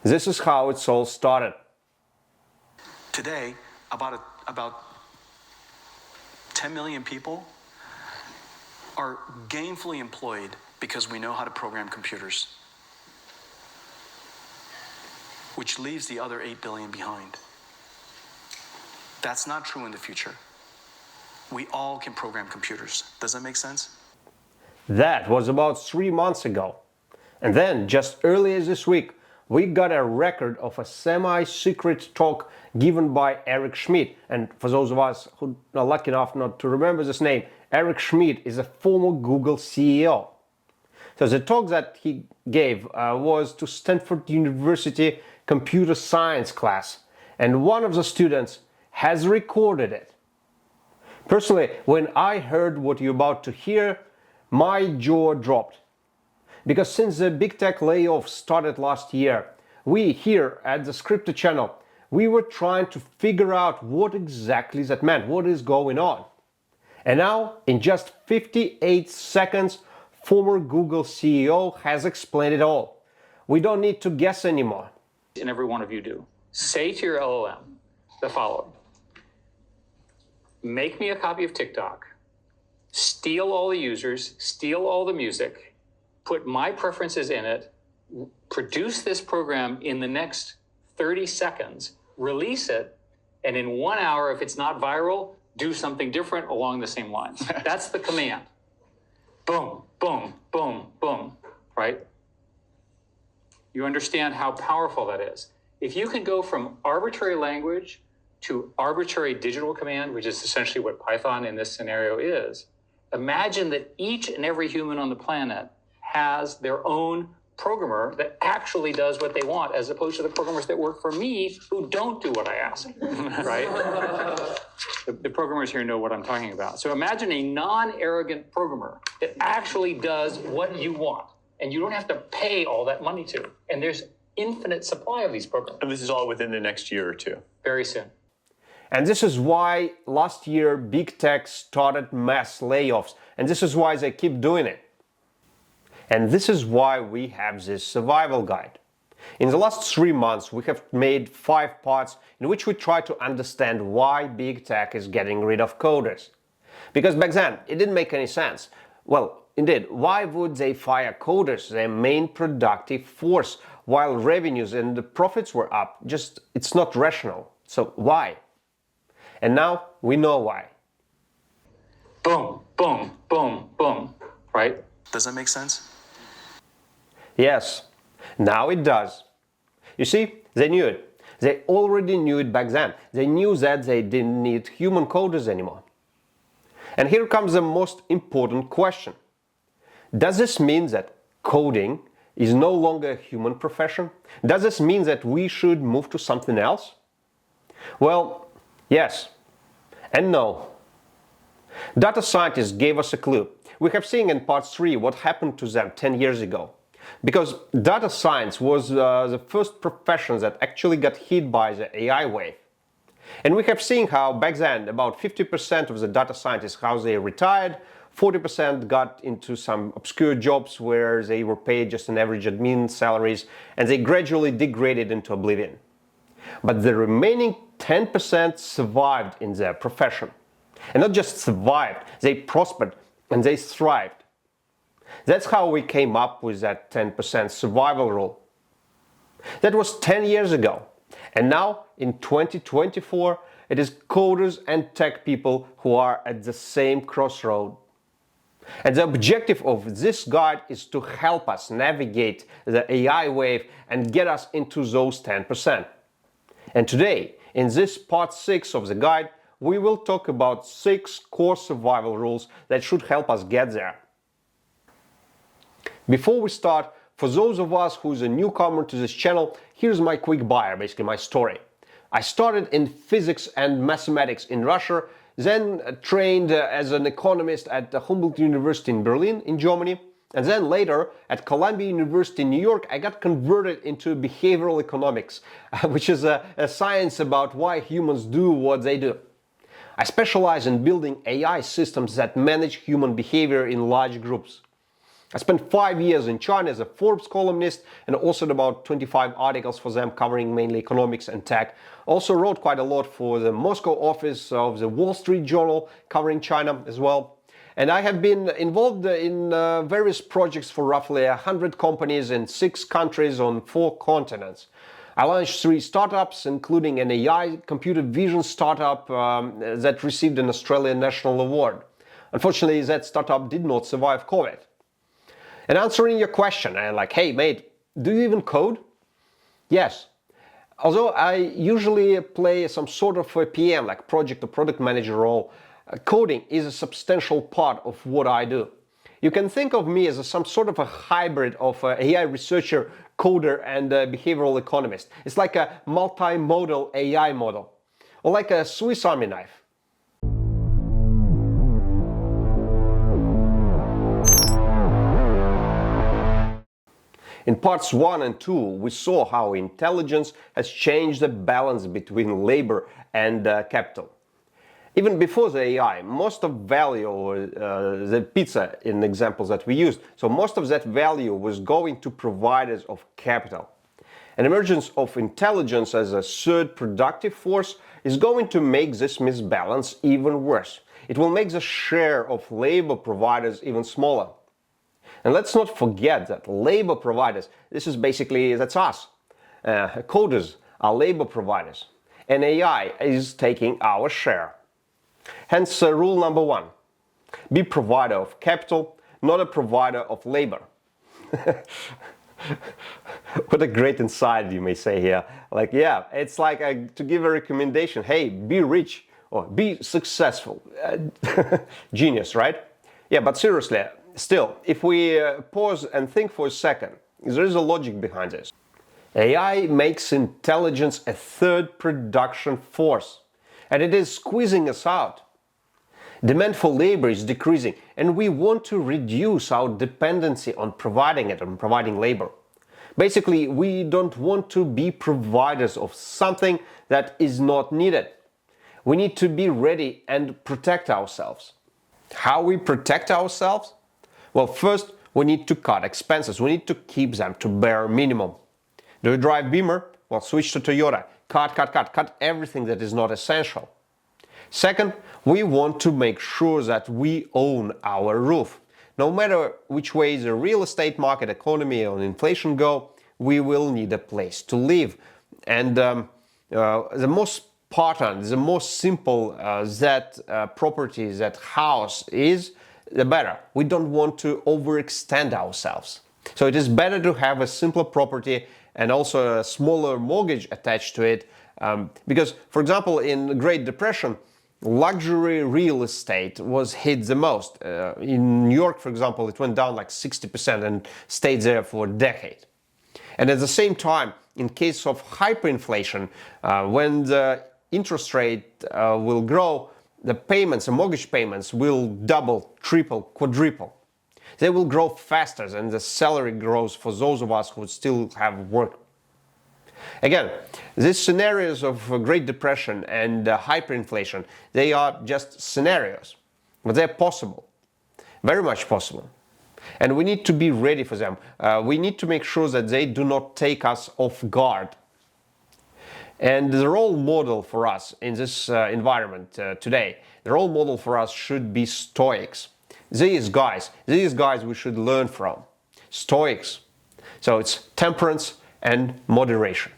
This is how it's all started. Today, about 10 million people are gainfully employed because we know how to program computers, which leaves the other 8 billion behind. That's not true in the future. We all can program computers. Does that make sense? That was about 3 months ago. And then, just earlier this week, we got a record of a semi-secret talk given by Eric Schmidt. And for those of us who are lucky enough not to remember this name, Eric Schmidt is a former Google CEO. So the talk that he gave was to Stanford University computer science class. And one of the students has recorded it. Personally, when I heard what you're about to hear, my jaw dropped. Because since the big tech layoffs started last year, we here at the Scripted channel, we were trying to figure out what exactly that meant, what is going on. And now, in just 58 seconds, former Google CEO has explained it all. We don't need to guess anymore. And every one of you do. Say to your LLM the following: make me a copy of TikTok, steal all the users, steal all the music, put my preferences in it, produce this program in the next 30 seconds, release it, and in 1 hour, if it's not viral, do something different along the same lines. That's the command. Boom, boom, boom, boom, right? You understand how powerful that is. If you can go from arbitrary language to arbitrary digital command, which is essentially what Python in this scenario is, imagine that each and every human on the planet has their own programmer that actually does what they want, as opposed to the programmers that work for me who don't do what I ask, right? The programmers here know what I'm talking about. So imagine a non-arrogant programmer that actually does what you want, and you don't have to pay all that money to. And there's infinite supply of these programs. And this is all within the next year or two. Very soon. And this is why last year big tech started mass layoffs. And this is why they keep doing it. And this is why we have this survival guide. In the last 3 months, we have made 5 parts in which we try to understand why big tech is getting rid of coders. Because back then, it didn't make any sense. Well, indeed, why would they fire coders, their main productive force, while revenues and the profits were up? Just, it's not rational. So why? And now we know why. Boom, boom, boom, boom, right? Does that make sense? Yes, now it does. You see, they knew it. They already knew it back then. They knew that they didn't need human coders anymore. And here comes the most important question. Does this mean that coding is no longer a human profession? Does this mean that we should move to something else? Well, yes and no. Data scientists gave us a clue. We have seen in part 3 what happened to them 10 years ago. Because data science was the first profession that actually got hit by the AI wave. And we have seen how back then about 50% of the data scientists, how they retired, 40% got into some obscure jobs where they were paid just an average admin salaries, and they gradually degraded into oblivion. But the remaining 10% survived in their profession. And not just survived, they prospered and they thrived. That's how we came up with that 10% survival rule. That was 10 years ago. And now, in 2024, it is coders and tech people who are at the same crossroad. And the objective of this guide is to help us navigate the AI wave and get us into those 10%. And today, in this part 6 of the guide, we will talk about 6 core survival rules that should help us get there. Before we start, for those of us who's a newcomer to this channel, here's my quick bio, basically my story. I started in physics and mathematics in Russia, then trained as an economist at the Humboldt University in Berlin, in Germany, and then later at Columbia University in New York, I got converted into behavioral economics, which is a science about why humans do what they do. I specialize in building AI systems that manage human behavior in large groups. I spent 5 years in China as a Forbes columnist and authored about 25 articles for them covering mainly economics and tech. Also wrote quite a lot for the Moscow office of the Wall Street Journal covering China as well. And I have been involved in various projects for roughly 100 companies in 6 countries on 4 continents. I launched 3 startups, including an AI computer vision startup that received an Australian National Award. Unfortunately, that startup did not survive COVID. And answering your question, and like, hey mate, do you even code? Yes. Although I usually play some sort of a PM, like project or product manager role, coding is a substantial part of what I do. You can think of me as some sort of a hybrid of an AI researcher, coder, and a behavioral economist. It's like a multimodal AI model, or like a Swiss Army knife. In parts 1 and 2, we saw how intelligence has changed the balance between labor and capital. Even before the AI, most of value, the pizza in examples that we used, so most of that value was going to providers of capital. An emergence of intelligence as a third productive force is going to make this misbalance even worse. It will make the share of labor providers even smaller. And let's not forget that labor providers, that's us. Coders are labor providers. And AI is taking our share. Hence, rule number 1. Be provider of capital, not a provider of labor. What a great insight, you may say here. Like, yeah, it's like to give a recommendation. Hey, be rich or be successful. Genius, right? Yeah, but seriously, still, if we pause and think for a second, there is a logic behind this. AI makes intelligence a third production force, and it is squeezing us out. Demand for labor is decreasing, and we want to reduce our dependency on providing labor. Basically, we don't want to be providers of something that is not needed. We need to be ready and protect ourselves. How we protect ourselves? Well, first, we need to cut expenses. We need to keep them to bare minimum. Do you drive Beamer? Well, switch to Toyota. Cut everything that is not essential. Second, we want to make sure that we own our roof. No matter which way the real estate market, economy, or inflation go, we will need a place to live. And the most pattern, the more simple that property, that house is, the better. We don't want to overextend ourselves. So it is better to have a simpler property and also a smaller mortgage attached to it. Because, for example, in the Great Depression, luxury real estate was hit the most. In New York, for example, it went down like 60% and stayed there for a decade. And at the same time, in case of hyperinflation, when the interest rate will grow, the mortgage payments will double, triple, quadruple. They will grow faster than the salary grows for those of us who still have work. Again, these scenarios of Great Depression and hyperinflation, they are just scenarios, but they're possible, very much possible. And we need to be ready for them. We need to make sure that they do not take us off guard. And the role model for us in this environment today, the role model for us should be Stoics. These guys we should learn from. Stoics. So it's temperance and moderation.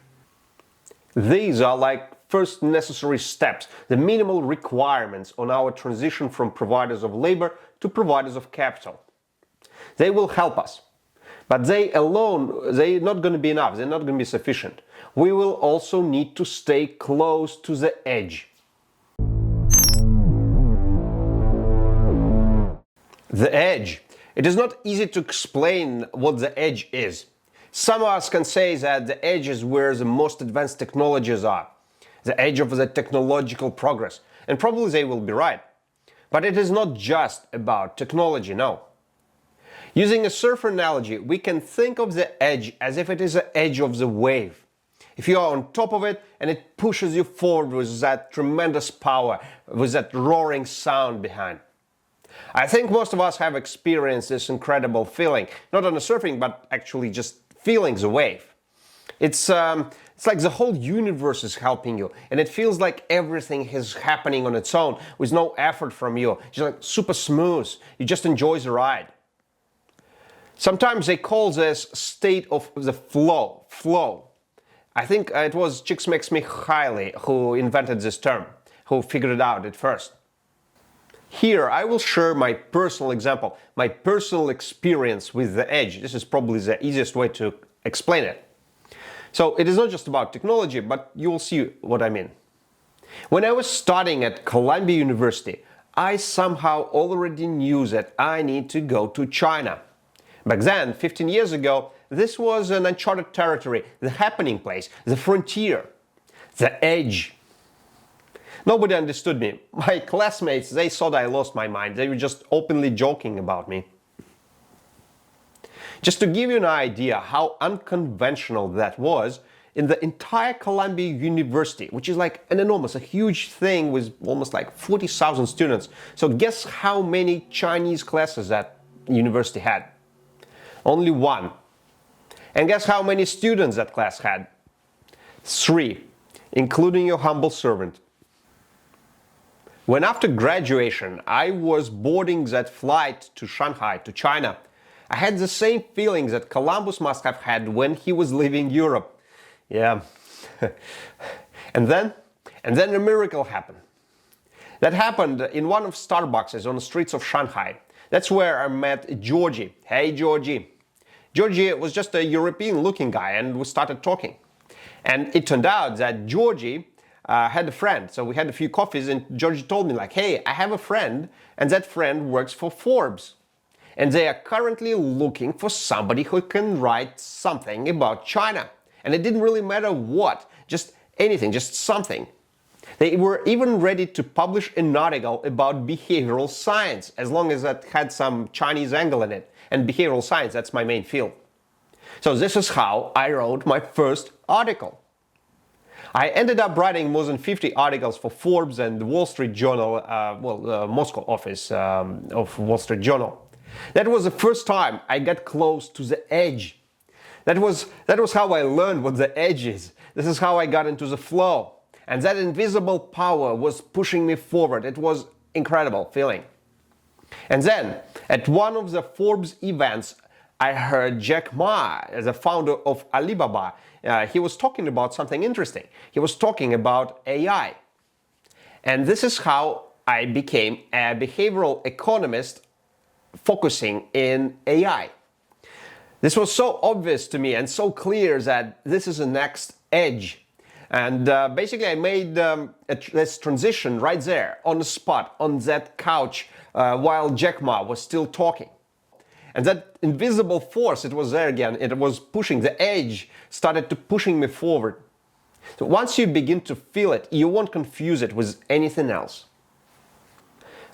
These are like first necessary steps, the minimal requirements on our transition from providers of labor to providers of capital. They will help us, but they alone, they're not going to be enough, they're not going to be sufficient. We will also need to stay close to the edge. The edge. It is not easy to explain what the edge is. Some of us can say that the edge is where the most advanced technologies are, the edge of the technological progress, and probably they will be right. But it is not just about technology, no. Using a surfer analogy, we can think of the edge as if it is the edge of the wave. If you are on top of it and it pushes you forward with that tremendous power, with that roaring sound behind. I think most of us have experienced this incredible feeling, not on a surfing, but actually just feeling the wave. It's like the whole universe is helping you, and it feels like everything is happening on its own with no effort from you. Just like super smooth. You just enjoy the ride. Sometimes they call this state of the flow. I think it was Csikszentmihalyi who invented this term, who figured it out at first. Here I will share my personal example, my personal experience with the edge. This is probably the easiest way to explain it. So it is not just about technology, but you will see what I mean. When I was studying at Columbia University, I somehow already knew that I need to go to China. Back then, 15 years ago, this was an uncharted territory, the happening place, the frontier, the edge. Nobody understood me. My classmates, they thought I lost my mind. They were just openly joking about me. Just to give you an idea how unconventional that was, in the entire Columbia University, which is like an enormous, a huge thing with almost like 40,000 students. So guess how many Chinese classes that university had? Only one. And guess how many students that class had? 3, including your humble servant. When after graduation I was boarding that flight to Shanghai, to China, I had the same feelings that Columbus must have had when he was leaving Europe. Yeah. and then a miracle happened. That happened in one of Starbucks on the streets of Shanghai. That's where I met Georgie. Hey, Georgie. Georgie was just a European-looking guy, and we started talking. And it turned out that Georgie had a friend. So we had a few coffees, and Georgie told me like, hey, I have a friend, and that friend works for Forbes. And they are currently looking for somebody who can write something about China. And it didn't really matter what, just anything, just something. They were even ready to publish an article about behavioral science, as long as it had some Chinese angle in it. And behavioral science, that's my main field. So this is how I wrote my first article. I ended up writing more than 50 articles for Forbes and the Wall Street Journal, the Moscow office of Wall Street Journal. That was the first time I got close to the edge. That was how I learned what the edge is. This is how I got into the flow. And that invisible power was pushing me forward. It was incredible feeling. And then, at one of the Forbes events, I heard Jack Ma, the founder of Alibaba. He was talking about something interesting. He was talking about AI. And this is how I became a behavioral economist focusing in AI. This was so obvious to me and so clear that this is the next edge. And basically I made this transition right there, on the spot, on that couch, while Jack Ma was still talking. And that invisible force, it was there again, it was pushing, the edge started to pushing me forward. So once you begin to feel it, you won't confuse it with anything else.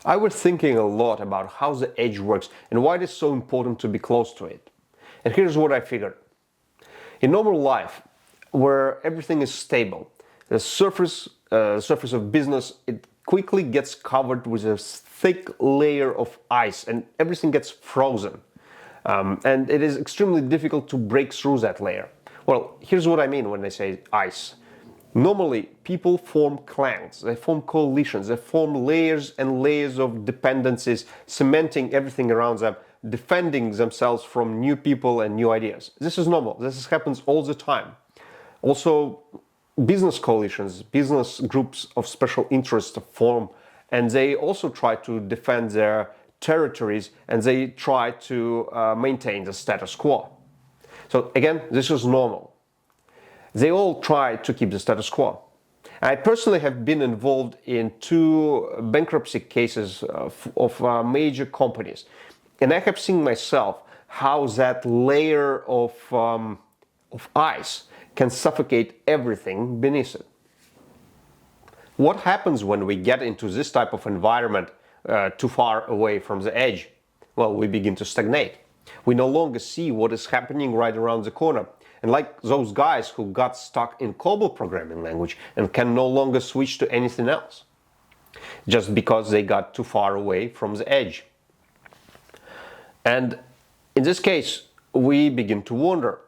I was thinking a lot about how the edge works and why it is so important to be close to it. And here's what I figured. In normal life, where everything is stable, the surface of business, it quickly gets covered with a thick layer of ice and everything gets frozen. And it is extremely difficult to break through that layer. Well, here's what I mean when I say ice. Normally, people form clans, they form coalitions, they form layers and layers of dependencies, cementing everything around them, defending themselves from new people and new ideas. This is normal. This happens all the time. Also, business coalitions, business groups of special interest form, and they also try to defend their territories and they try to maintain the status quo. So again, this is normal. They all try to keep the status quo. I personally have been involved in 2 bankruptcy cases of major companies. And I have seen myself how that layer of ice can suffocate everything beneath it. What happens when we get into this type of environment too far away from the edge? Well, we begin to stagnate. We no longer see what is happening right around the corner. And like those guys who got stuck in COBOL programming language and can no longer switch to anything else. just because they got too far away from the edge. And in this case, we begin to wonder,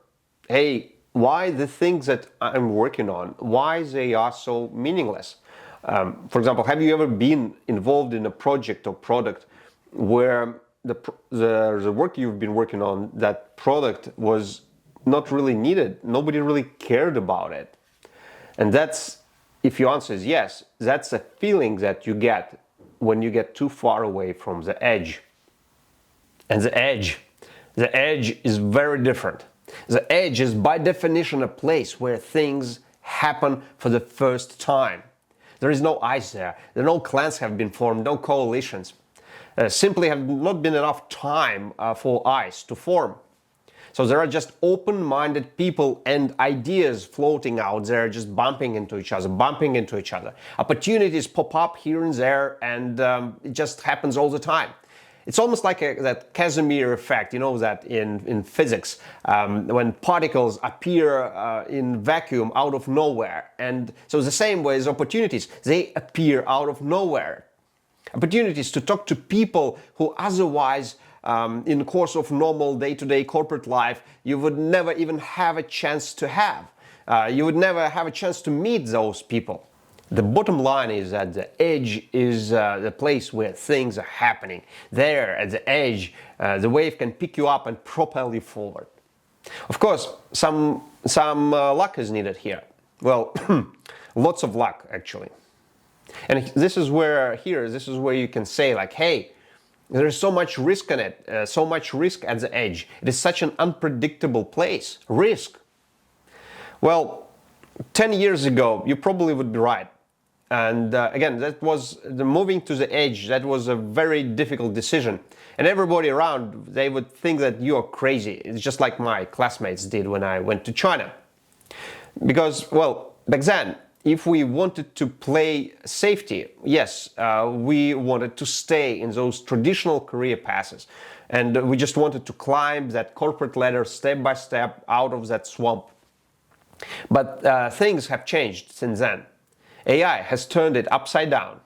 hey, why the things that I'm working on, why they are so meaningless? For example, have you ever been involved in a project or product where the work you've been working on, that product was not really needed? Nobody really cared about it. And that's, if your answer is yes, that's a feeling that you get when you get too far away from the edge. And the edge is very different. The edge is by definition a place where things happen for the first time. There is no ice there. No clans have been formed, no coalitions. Simply have not been enough time for ice to form. So there are just open-minded people and ideas floating out there, just bumping into each other. Opportunities pop up here and there, and it just happens all the time. It's almost like that Casimir effect, you know, that in physics, when particles appear in vacuum out of nowhere. And so the same way as opportunities, they appear out of nowhere. Opportunities to talk to people who otherwise, in the course of normal day-to-day corporate life, you would never even have a chance to have. You would never have a chance to meet those people. The bottom line is that the edge is the place where things are happening. There, at the edge, the wave can pick you up and propel you forward. Of course, some luck is needed here. Well, lots of luck, actually. And this is where you can say, like, hey, there is so much risk in it, so much risk at the edge. It is such an unpredictable place. Risk. Well, 10 years ago, you probably would be right. And again, that was the moving to the edge. That was a very difficult decision. And everybody around, they would think that you're crazy. It's just like my classmates did when I went to China. Because, well, back then, if we wanted to play safety, yes, we wanted to stay in those traditional career paths. And we just wanted to climb that corporate ladder step by step out of that swamp. But things have changed since then. AI has turned it upside down.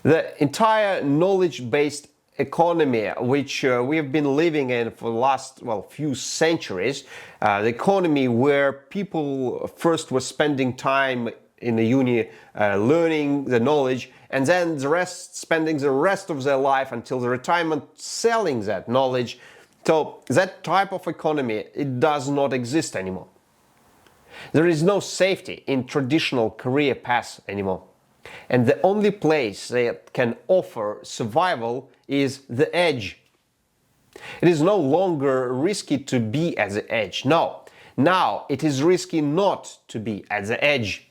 The entire knowledge-based economy, which we have been living in for the last, few centuries, the economy where people first were spending time in the uni learning the knowledge, and then spending the rest of their life until the retirement selling that knowledge. So that type of economy, it does not exist anymore. There is no safety in traditional career paths anymore. And the only place that can offer survival is the edge. It is no longer risky to be at the edge. No, now it is risky not to be at the edge.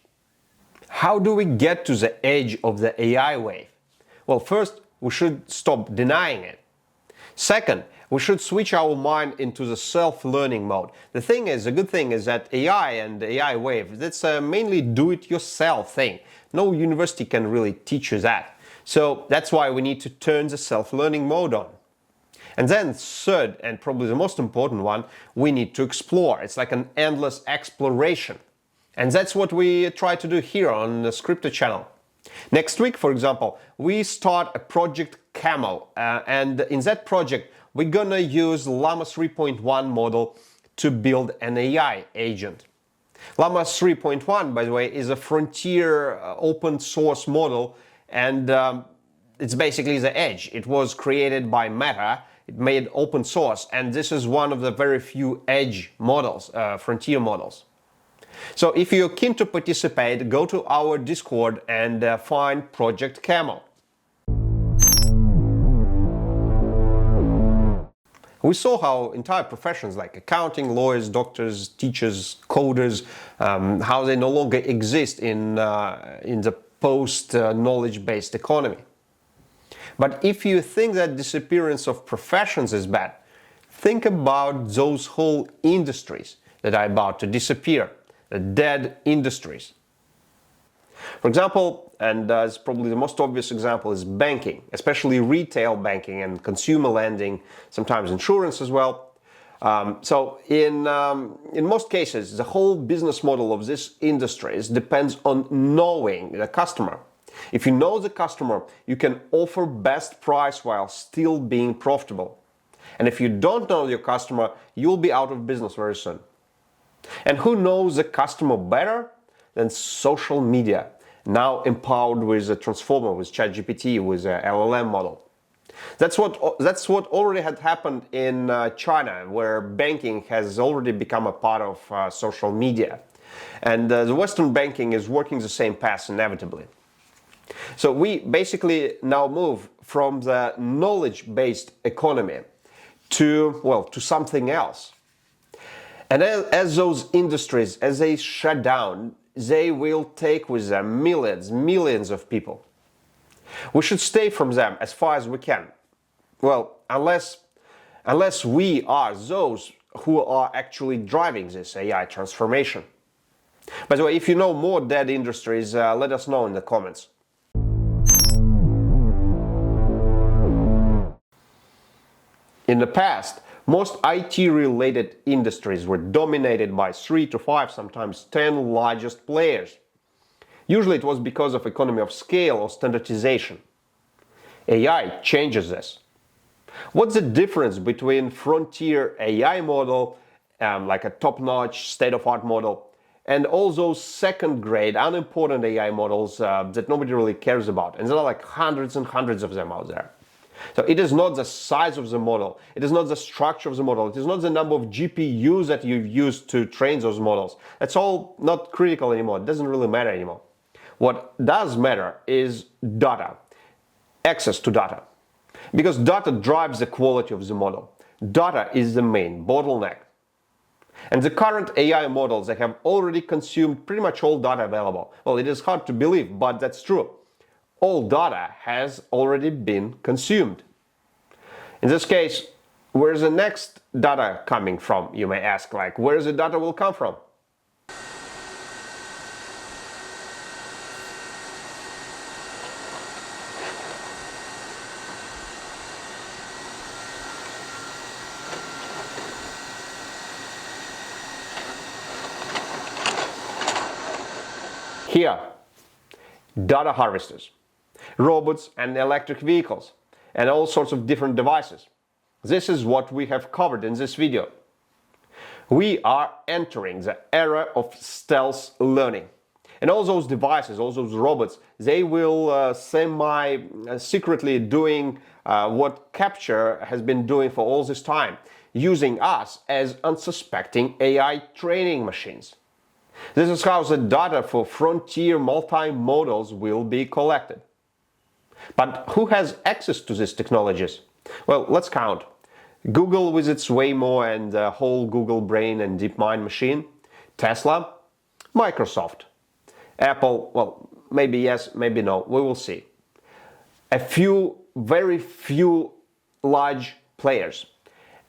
How do we get to the edge of the AI wave? Well, first, we should stop denying it. Second, we should switch our mind into the self-learning mode. The good thing is that AI and the AI wave, that's mainly do-it-yourself thing. No university can really teach you that. So that's why we need to turn the self-learning mode on. And then third, and probably the most important one, we need to explore. It's like an endless exploration. And that's what we try to do here on the Scripted channel. Next week, for example, we start a project Camel. And in that project, we're gonna use Llama 3.1 model to build an AI agent. Llama 3.1, by the way, is a frontier open source model, and it's basically the edge. It was created by Meta, it made open source, and this is one of the very few edge models, frontier models. So if you're keen to participate, go to our Discord and find Project Camel. We saw how entire professions like accounting, lawyers, doctors, teachers, coders, how they no longer exist in the post-knowledge-based economy. But if you think that disappearance of professions is bad, think about those whole industries that are about to disappear, the dead industries. For example, and it's probably the most obvious example, is banking, especially retail banking and consumer lending, sometimes insurance as well. So in most cases, the whole business model of this industry depends on knowing the customer. If you know the customer, you can offer best price while still being profitable. And if you don't know your customer, you'll be out of business very soon. And who knows the customer better than social media, now empowered with a transformer, with chatgpt, with a LLM model. That's what already had happened in China, where banking has already become a part of social media. And the Western banking is working the same path inevitably. So we basically now move from the knowledge-based economy to something else. And as those industries, as they shut down, they will take with them millions of people. We should stay from them as far as we can. Well, unless we are those who are actually driving this AI transformation. By the way, if you know more dead industries, let us know in the comments. In the past, most IT-related industries were dominated by 3 to 5, sometimes 10 largest players. Usually it was because of economy of scale or standardization. AI changes this. What's the difference between frontier AI model, like a top-notch, state-of-art model, and all those second-grade, unimportant AI models that nobody really cares about? And there are like hundreds and hundreds of them out there. So it is not the size of the model, it is not the structure of the model, it is not the number of GPUs that you've used to train those models. That's all not critical anymore, it doesn't really matter anymore. What does matter is data, access to data. Because data drives the quality of the model. Data is the main bottleneck. And the current AI models, they have already consumed pretty much all data available. Well, it is hard to believe, but that's true. All data has already been consumed. In this case, where's the next data coming from? You may ask, like, where the data will come from? Here, data harvesters, robots and electric vehicles, and all sorts of different devices. This is what we have covered in this video. We are entering the era of stealth learning. And all those devices, all those robots, they will semi-secretly doing what Capture has been doing for all this time, using us as unsuspecting AI training machines. This is how the data for frontier multimodals will be collected. But who has access to these technologies? Well, let's count. Google with its Waymo and the whole Google Brain and DeepMind machine, Tesla, Microsoft, Apple, well, maybe yes, maybe no, we will see. Very few large players,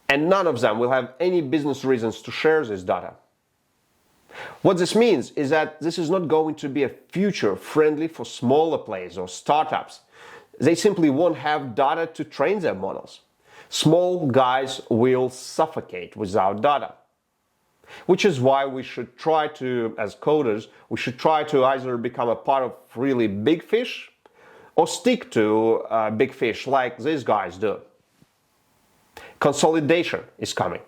and none of them will have any business reasons to share this data. What this means is that this is not going to be a future friendly for smaller players or startups. They simply won't have data to train their models. Small guys will suffocate without data. Which is why we should try to, as coders, we should try to either become a part of really big fish or stick to big fish like these guys do. Consolidation is coming.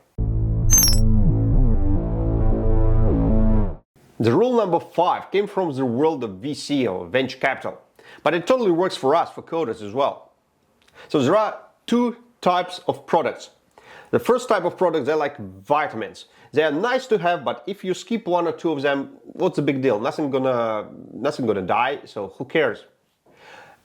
The rule number 5 came from the world of VC or venture capital, but it totally works for us, for coders as well. So there are 2 types of products. The first type of products, they're like vitamins. They are nice to have, but if you skip 1 or 2 of them, what's the big deal? Nothing gonna die, so who cares?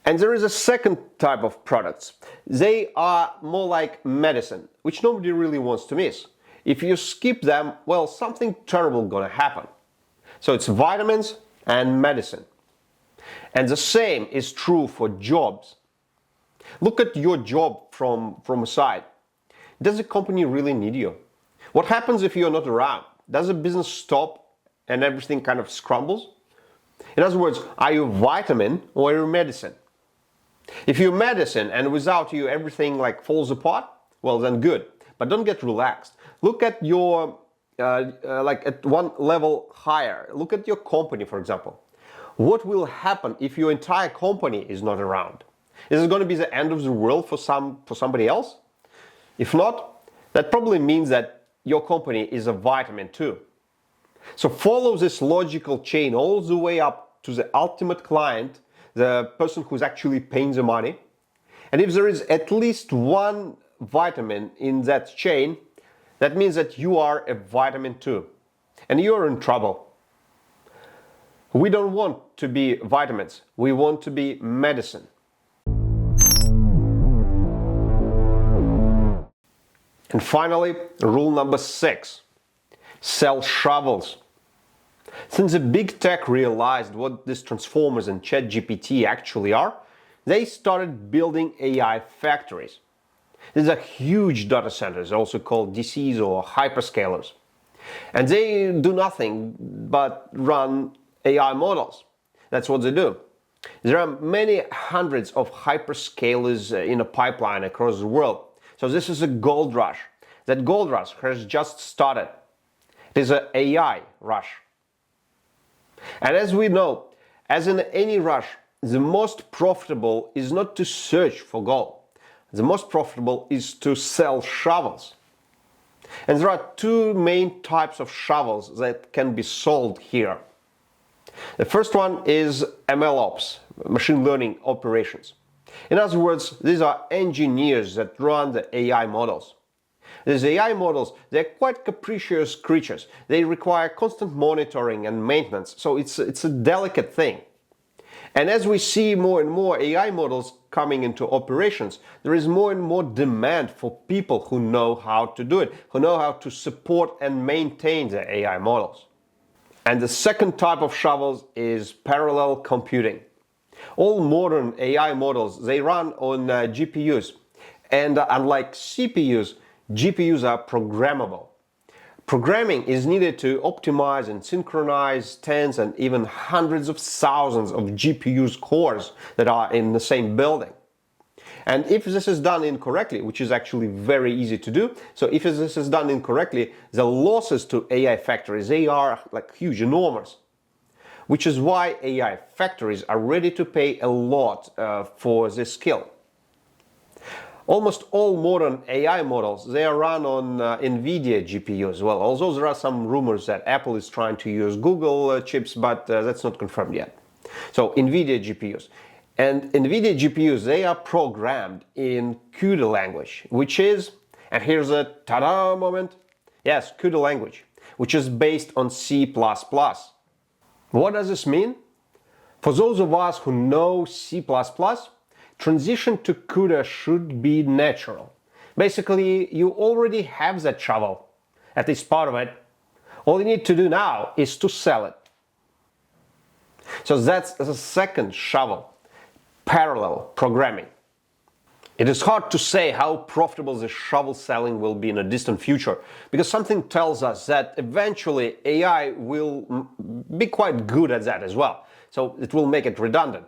And there is a second type of products. They are more like medicine, which nobody really wants to miss. If you skip them, well, something terrible gonna happen. So it's vitamins and medicine. And the same is true for jobs. Look at your job from a side. Does the company really need you? What happens if you're not around? Does the business stop and everything kind of scrambles? In other words, are you vitamin or are you medicine? If you're medicine and without you everything like falls apart, well then good. But don't get relaxed. Look at your like at one level higher. Look at your company, for example. What will happen if your entire company is not around? Is it going to be the end of the world for somebody else? If not, that probably means that your company is a vitamin too. So follow this logical chain all the way up to the ultimate client, the person who's actually paying the money. And if there is at least one vitamin in that chain, that means that you are a vitamin too. And you're in trouble. We don't want to be vitamins. We want to be medicine. And finally, rule number 6. Sell shovels. Since the big tech realized what these transformers and chatgpt actually are, they started building AI factories. These are huge data centers, also called DCs or hyperscalers. And they do nothing but run AI models. That's what they do. There are many hundreds of hyperscalers in a pipeline across the world. So this is a gold rush. That gold rush has just started. It is an AI rush. And as we know, as in any rush, the most profitable is not to search for gold. The most profitable is to sell shovels. And there are two main types of shovels that can be sold here. The first one is MLOps, machine learning operations. In other words, these are engineers that run the AI models. These AI models, they're quite capricious creatures. They require constant monitoring and maintenance, so it's a delicate thing. And as we see more and more AI models coming into operations, there is more and more demand for people who know how to do it, who know how to support and maintain the AI models. And the second type of shovels is parallel computing. All modern AI models, they run on GPUs. And unlike CPUs, GPUs are programmable. Programming is needed to optimize and synchronize tens and even hundreds of thousands of GPUs cores that are in the same building. And if this is done incorrectly, which is actually very easy to do, so if this is done incorrectly, the losses to AI factories, they are like huge, enormous. Which is why AI factories are ready to pay a lot for this skill. Almost all modern AI models, they are run on NVIDIA GPUs. Well, although there are some rumors that Apple is trying to use Google chips, but that's not confirmed yet. So NVIDIA GPUs. And NVIDIA GPUs, they are programmed in CUDA language, which is, and here's a ta-da moment, yes, CUDA language, which is based on C++. What does this mean? For those of us who know C++, transition to CUDA should be natural. Basically, you already have that shovel, at least part of it. All you need to do now is to sell it. So that's the second shovel. Parallel programming. It is hard to say how profitable the shovel selling will be in a distant future, because something tells us that eventually AI will be quite good at that as well, so it will make it redundant.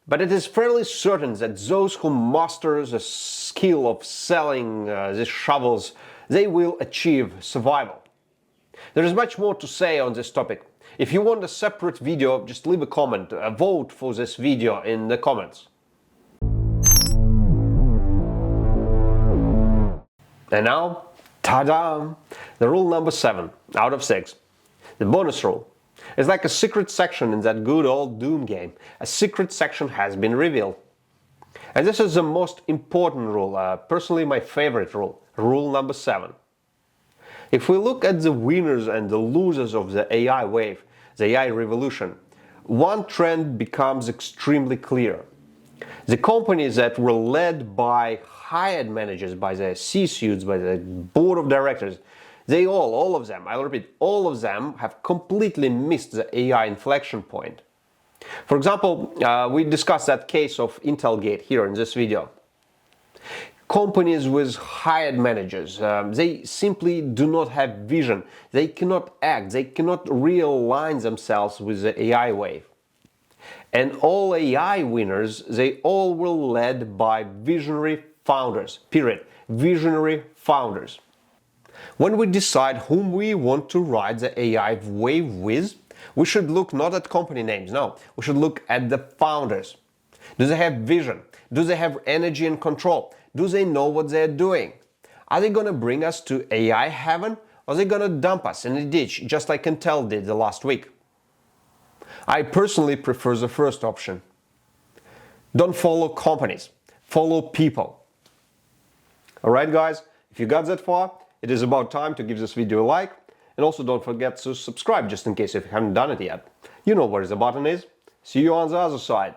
But it is fairly certain that those who master the skill of selling these shovels, they will achieve survival. There is much more to say on this topic. If you want a separate video, just leave a comment, vote for this video in the comments. And now, ta-da! The rule number 7 out of 6. The bonus rule. It's like a secret section in that good old Doom game. A secret section has been revealed. And this is the most important rule, personally my favorite rule, rule number 7. If we look at the winners and the losers of the AI wave, the AI revolution, one trend becomes extremely clear. The companies that were led by hired managers, by the C-suites, by the board of directors, they all of them, I'll repeat, all of them have completely missed the AI inflection point. For example, we discussed that case of Intelgate here in this video. Companies with hired managers, they simply do not have vision. They cannot act. They cannot realign themselves with the AI wave. And all AI winners, they all were led by visionary founders, period. Visionary founders. When we decide whom we want to ride the AI wave with, We should look not at company names, no. We should look at the founders. Do they have vision? Do they have energy and control? Do they know what they're doing? Are they going to bring us to AI heaven? Or are they going to dump us in a ditch, just like Intel did the last week? I personally prefer the first option. Don't follow companies, follow people. Alright guys, if you got that far, it is about time to give this video a like, and also don't forget to subscribe just in case if you haven't done it yet. You know where the button is. See you on the other side.